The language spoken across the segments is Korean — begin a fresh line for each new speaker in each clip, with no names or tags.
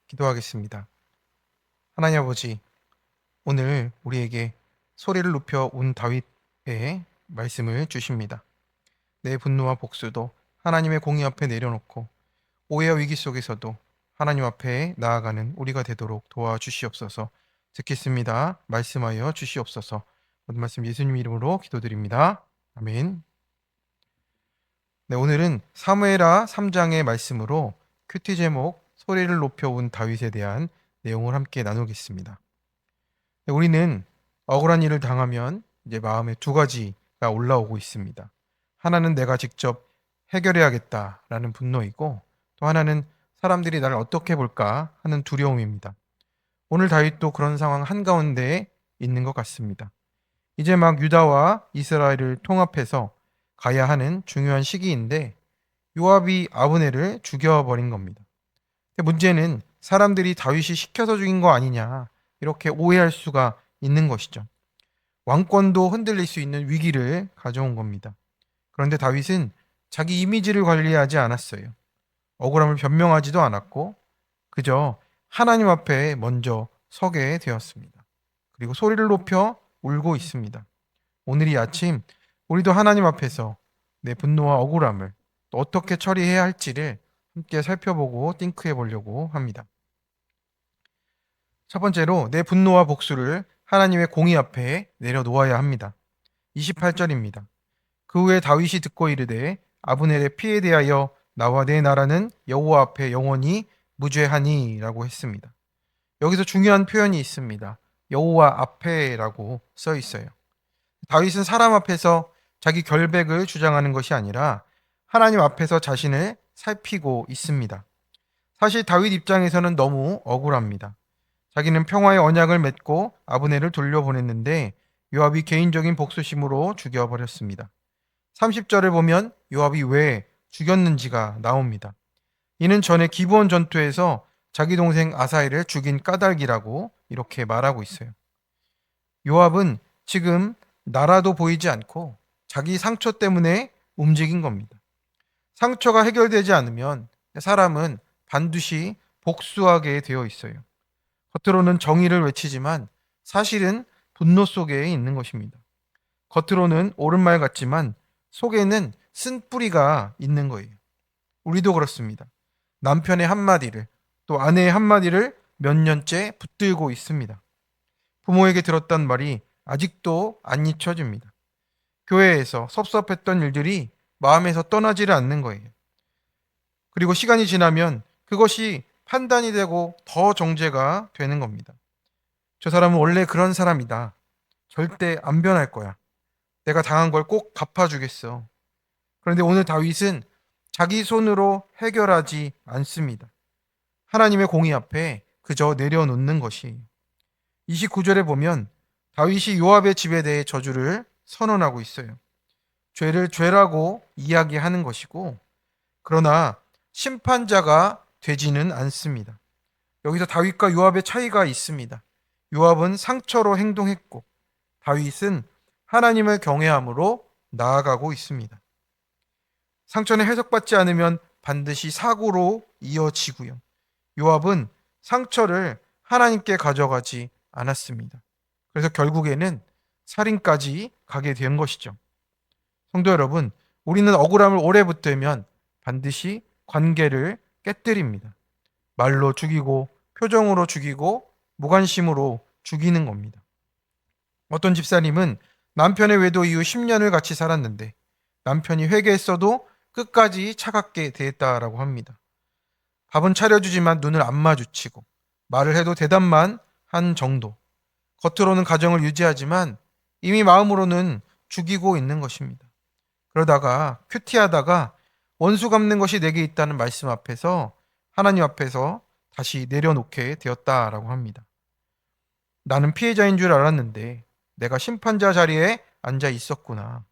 기도하겠습니다. 하나님 아버지, 오늘 우리에게 소리를 높여 온 다윗의 말씀을 주십니다. 내 분노와 복수도 하나님의 공의 앞에 내려놓고 오해와 위기 속에서도 하나님 앞에 나아가는 우리가 되도록 도와주시옵소서. 듣겠습니다. 말씀하여 주시옵소서. 모든 말씀 예수님 이름으로 기도드립니다. 아멘. 네, 오늘은 사무엘하 3장의 말씀으로 큐티 제목 소리를 높여 온 다윗에 대한 내용을 함께 나누겠습니다. 네, 우리는 억울한 일을 당하면 이제 마음에 두 가지가 올라오고 있습니다. 하나는 내가 직접 해결해야겠다라는 분노이고, 또 하나는 사람들이 나를 어떻게 볼까 하는 두려움입니다. 오늘 다윗도 그런 상황 한가운데에 있는 것 같습니다. 이제 막 유다와 이스라엘을 통합해서 가야 하는 중요한 시기인데 요압이 아브넬을 죽여버린 겁니다. 문제는 사람들이 다윗이 시켜서 죽인 거 아니냐, 이렇게 오해할 수가 있는 것이죠. 왕권도 흔들릴 수 있는 위기를 가져온 겁니다. 그런데 다윗은 자기 이미지를 관리하지 않았어요. 억울함을 변명하지도 않았고 그저 하나님 앞에 먼저 서게 되었습니다. 그리고 소리를 높여 울고 있습니다. 오늘 이 아침 우리도 하나님 앞에서 내 분노와 억울함을 또 어떻게 처리해야 할지를 함께 살펴보고 띵크해 보려고 합니다. 첫 번째로 내 분노와 복수를 하나님의 공의 앞에 내려놓아야 합니다. 28절입니다. 그 후에 다윗이 듣고 이르되 아브넬의 피에 대하여 나와 내 나라는 여호와 앞에 영원히 무죄하니 라고 했습니다. 여기서 중요한 표현이 있습니다. 여호와 앞에라고 써 있어요. 다윗은 사람 앞에서 자기 결백을 주장하는 것이 아니라 하나님 앞에서 자신을 살피고 있습니다. 사실 다윗 입장에서는 너무 억울합니다. 자기는 평화의 언약을 맺고 아브넬을 돌려보냈는데 요압이 개인적인 복수심으로 죽여버렸습니다. 30절을 보면 요압이 왜 죽였는지가 나옵니다. 이는 전에 기브온 전투에서 자기 동생 아사엘을 죽인 까닭이라고 이렇게 말하고 있어요. 요압은 지금 나라도 보이지 않고 자기 상처 때문에 움직인 겁니다. 상처가 해결되지 않으면 사람은 반드시 복수하게 되어 있어요. 겉으로는 정의를 외치지만 사실은 분노 속에 있는 것입니다. 겉으로는 옳은 말 같지만 속에는 쓴뿌리가 있는 거예요. 우리도 그렇습니다. 남편의 한마디를 또 아내의 한마디를 몇 년째 붙들고 있습니다. 부모에게 들었단 말이 아직도 안 잊혀집니다. 교회에서 섭섭했던 일들이 마음에서 떠나지를 않는 거예요. 그리고 시간이 지나면 그것이 판단이 되고 더 정죄가 되는 겁니다. 저 사람은 원래 그런 사람이다. 절대 안 변할 거야. 내가 당한 걸 꼭 갚아주겠어. 그런데 오늘 다윗은 자기 손으로 해결하지 않습니다. 하나님의 공의 앞에 그저 내려놓는 것이에요. 29절에 보면 다윗이 요압의 집에 대해 저주를 선언하고 있어요. 죄를 죄라고 이야기하는 것이고, 그러나 심판자가 되지는 않습니다. 여기서 다윗과 요압의 차이가 있습니다. 요압은 상처로 행동했고 다윗은 하나님을 경외함으로 나아가고 있습니다. 상처는 해석받지 않으면 반드시 사고로 이어지고요. 요압은 상처를 하나님께 가져가지 않았습니다. 그래서 결국에는 살인까지 가게 된 것이죠. 성도 여러분, 우리는 억울함을 오래 붙들면 반드시 관계를 깨뜨립니다. 말로 죽이고 표정으로 죽이고 무관심으로 죽이는 겁니다. 어떤 집사님은 남편의 외도 이후 10년을 같이 살았는데 남편이 회개했어도 끝까지 차갑게 대했다라고 합니다. 밥은 차려주지만 눈을 안 마주치고 말을 해도 대답만 한 정도. 겉으로는 가정을 유지하지만 이미 마음으로는 죽이고 있는 것입니다. 그러다가 큐티하다가 원수 갚는 것이 내게 있다는 말씀 앞에서 하나님 앞에서 다시 내려놓게 되었다라고 합니다. 나는 피해자인 줄 알았는데 내가 심판자 자리에 앉아 있었구나.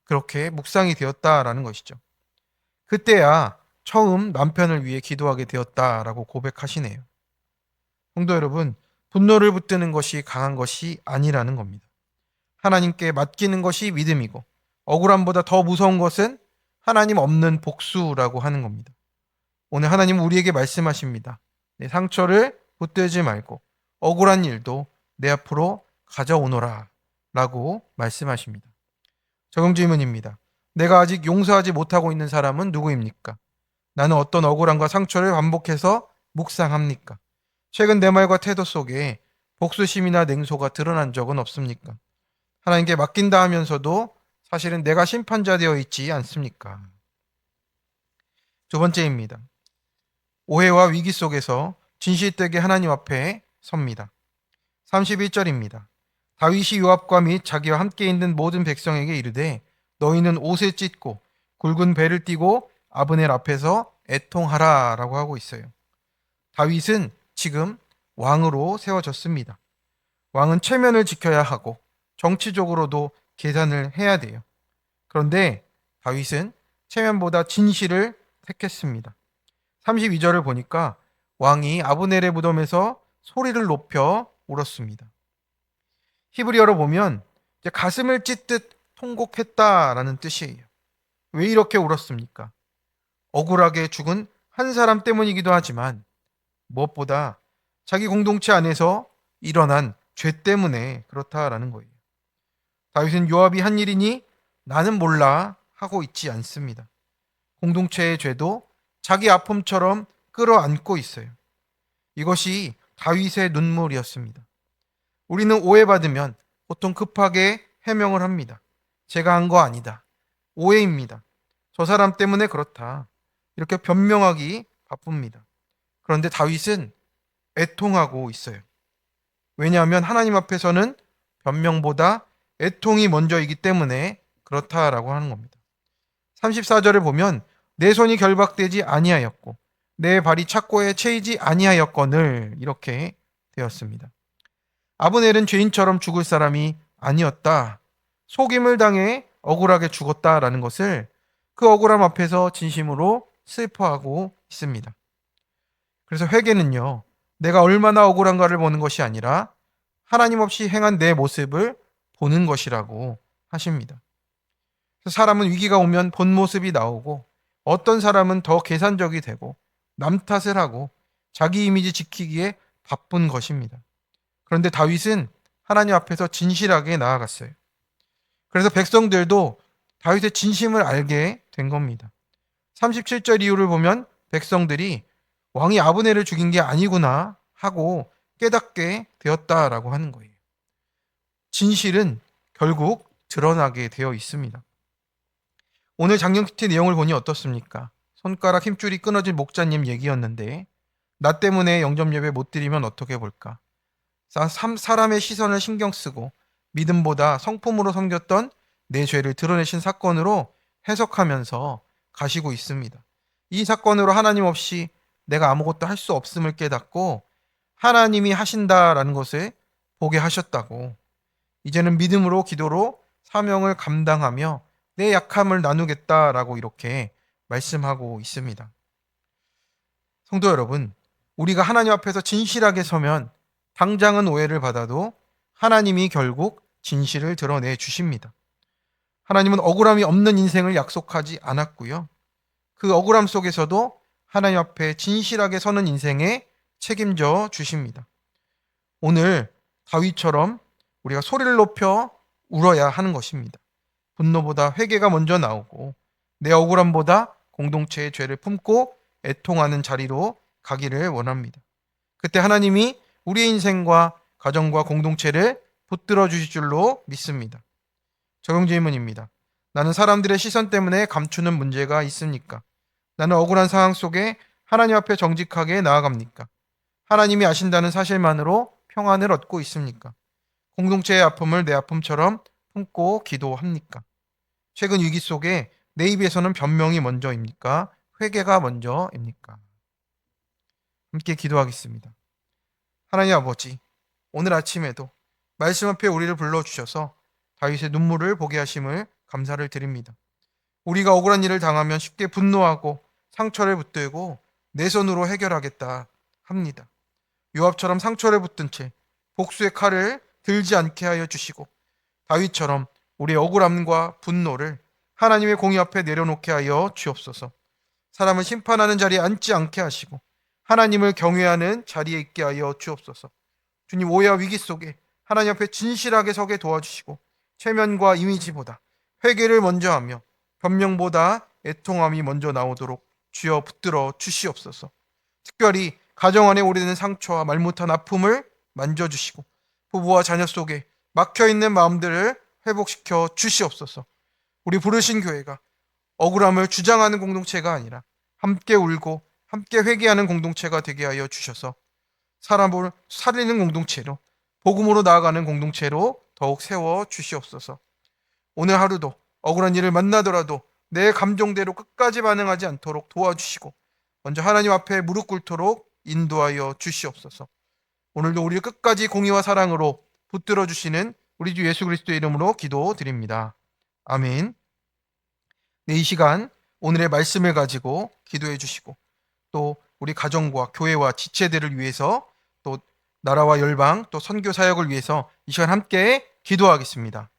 그렇게 묵상이 되었다라는 것이죠. 그때야 처음 남편을 위해 기도하게 되었다라고 고백하시네요. 성도 여러분, 분노를 붙드는 것이 강한 것이 아니라는 겁니다. 하나님께 맡기는 것이 믿음이고 억울함보다 더 무서운 것은 하나님 없는 복수라고 하는 겁니다. 오늘 하나님은 우리에게 말씀하십니다. 내 상처를 붙들지 말고 억울한 일도 내 앞으로 가져오너라 라고 말씀하십니다. 적용 질문입니다. 내가 아직 용서하지 못하고 있는 사람은 누구입니까? 나는 어떤 억울함과 상처를 반복해서 묵상합니까? 최근 내 말과 태도 속에 복수심이나 냉소가 드러난 적은 없습니까? 하나님께 맡긴다 하면서도 사실은 내가 심판자 되어 있지 않습니까? 두 번째입니다. 오해와 위기 속에서 진실되게 하나님 앞에 섭니다. 31절입니다. 다윗이 요압과 및 자기와 함께 있는 모든 백성에게 이르되 너희는 옷을 찢고 굵은 배를 띠고 아브넬 앞에서 애통하라 라고 하고 있어요. 다윗은 지금 왕으로 세워졌습니다. 왕은 체면을 지켜야 하고 정치적으로도 계산을 해야 돼요. 그런데 다윗은 체면보다 진실을 택했습니다. 32절을 보니까 왕이 아브넬의 무덤에서 소리를 높여 울었습니다. 히브리어로 보면 이제 가슴을 찢듯 통곡했다라는 뜻이에요. 왜 이렇게 울었습니까? 억울하게 죽은 한 사람 때문이기도 하지만 무엇보다 자기 공동체 안에서 일어난 죄 때문에 그렇다라는 거예요. 다윗은 요압이 한 일이니 나는 몰라 하고 있지 않습니다. 공동체의 죄도 자기 아픔처럼 끌어안고 있어요. 이것이 다윗의 눈물이었습니다. 우리는 오해받으면 보통 급하게 해명을 합니다. 제가 한 거 아니다. 오해입니다. 저 사람 때문에 그렇다. 이렇게 변명하기 바쁩니다. 그런데 다윗은 애통하고 있어요. 왜냐하면 하나님 앞에서는 변명보다 애통이 먼저이기 때문에 그렇다라고 하는 겁니다. 34절을 보면 내 손이 결박되지 아니하였고 내 발이 착고에 채이지 아니하였거늘 이렇게 되었습니다. 아브넬은 죄인처럼 죽을 사람이 아니었다. 속임을 당해 억울하게 죽었다라는 것을 그 억울함 앞에서 진심으로 슬퍼하고 있습니다. 그래서 회개는요, 내가 얼마나 억울한가를 보는 것이 아니라 하나님 없이 행한 내 모습을 보는 것이라고 하십니다. 사람은 위기가 오면 본 모습이 나오고 어떤 사람은 더 계산적이 되고 남 탓을 하고 자기 이미지 지키기에 바쁜 것입니다. 그런데 다윗은 하나님 앞에서 진실하게 나아갔어요. 그래서 백성들도 다윗의 진심을 알게 된 겁니다. 37절 이후를 보면 백성들이 왕이 아브넬을 죽인 게 아니구나 하고 깨닫게 되었다라고 하는 거예요. 진실은 결국 드러나게 되어 있습니다. 오늘 장경 큐티 내용을 보니 어떻습니까? 손가락 힘줄이 끊어진 목자님 얘기였는데 나 때문에 영접 예배 못 드리면 어떻게 볼까? 사람의 시선을 신경 쓰고 믿음보다 성품으로 섬겼던 내 죄를 드러내신 사건으로 해석하면서 가시고 있습니다. 이 사건으로 하나님 없이 내가 아무것도 할 수 없음을 깨닫고 하나님이 하신다라는 것을 보게 하셨다고, 이제는 믿음으로 기도로 사명을 감당하며 내 약함을 나누겠다라고 이렇게 말씀하고 있습니다. 성도 여러분, 우리가 하나님 앞에서 진실하게 서면 당장은 오해를 받아도 하나님이 결국 진실을 드러내 주십니다. 하나님은 억울함이 없는 인생을 약속하지 않았고요. 그 억울함 속에서도 하나님 앞에 진실하게 서는 인생에 책임져 주십니다. 오늘 다윗처럼 우리가 소리를 높여 울어야 하는 것입니다. 분노보다 회개가 먼저 나오고 내 억울함보다 공동체의 죄를 품고 애통하는 자리로 가기를 원합니다. 그때 하나님이 우리의 인생과 가정과 공동체를 붙들어 주실 줄로 믿습니다. 적용 질문입니다. 나는 사람들의 시선 때문에 감추는 문제가 있습니까? 나는 억울한 상황 속에 하나님 앞에 정직하게 나아갑니까? 하나님이 아신다는 사실만으로 평안을 얻고 있습니까? 공동체의 아픔을 내 아픔처럼 품고 기도합니까? 최근 위기 속에 내 입에서는 변명이 먼저입니까? 회개가 먼저입니까? 함께 기도하겠습니다. 하나님 아버지, 오늘 아침에도 말씀 앞에 우리를 불러주셔서 다윗의 눈물을 보게 하심을 감사를 드립니다. 우리가 억울한 일을 당하면 쉽게 분노하고 상처를 붙들고 내 손으로 해결하겠다 합니다. 요압처럼 상처를 붙든 채 복수의 칼을 들지 않게 하여 주시고 다윗처럼 우리의 억울함과 분노를 하나님의 공의 앞에 내려놓게 하여 주옵소서. 사람을 심판하는 자리에 앉지 않게 하시고 하나님을 경외하는 자리에 있게 하여 주옵소서. 주님, 오해와 위기 속에 하나님 앞에 진실하게 서게 도와주시고 체면과 이미지보다 회개를 먼저 하며 변명보다 애통함이 먼저 나오도록 주여 붙들어 주시옵소서. 특별히 가정 안에 오래된 상처와 말 못한 아픔을 만져주시고 부부와 자녀 속에 막혀있는 마음들을 회복시켜 주시옵소서. 우리 부르신 교회가 억울함을 주장하는 공동체가 아니라 함께 울고 함께 회개하는 공동체가 되게 하여 주셔서 사람을 살리는 공동체로, 복음으로 나아가는 공동체로 더욱 세워 주시옵소서. 오늘 하루도 억울한 일을 만나더라도 내 감정대로 끝까지 반응하지 않도록 도와주시고 먼저 하나님 앞에 무릎 꿇도록 인도하여 주시옵소서. 오늘도 우리를 끝까지 공의와 사랑으로 붙들어 주시는 우리 주 예수 그리스도의 이름으로 기도드립니다. 아멘. 네, 이 시간 오늘의 말씀을 가지고 기도해 주시고 또 우리 가정과 교회와 지체들을 위해서 또 나라와 열방 또 선교 사역을 위해서 이 시간 함께 기도하겠습니다.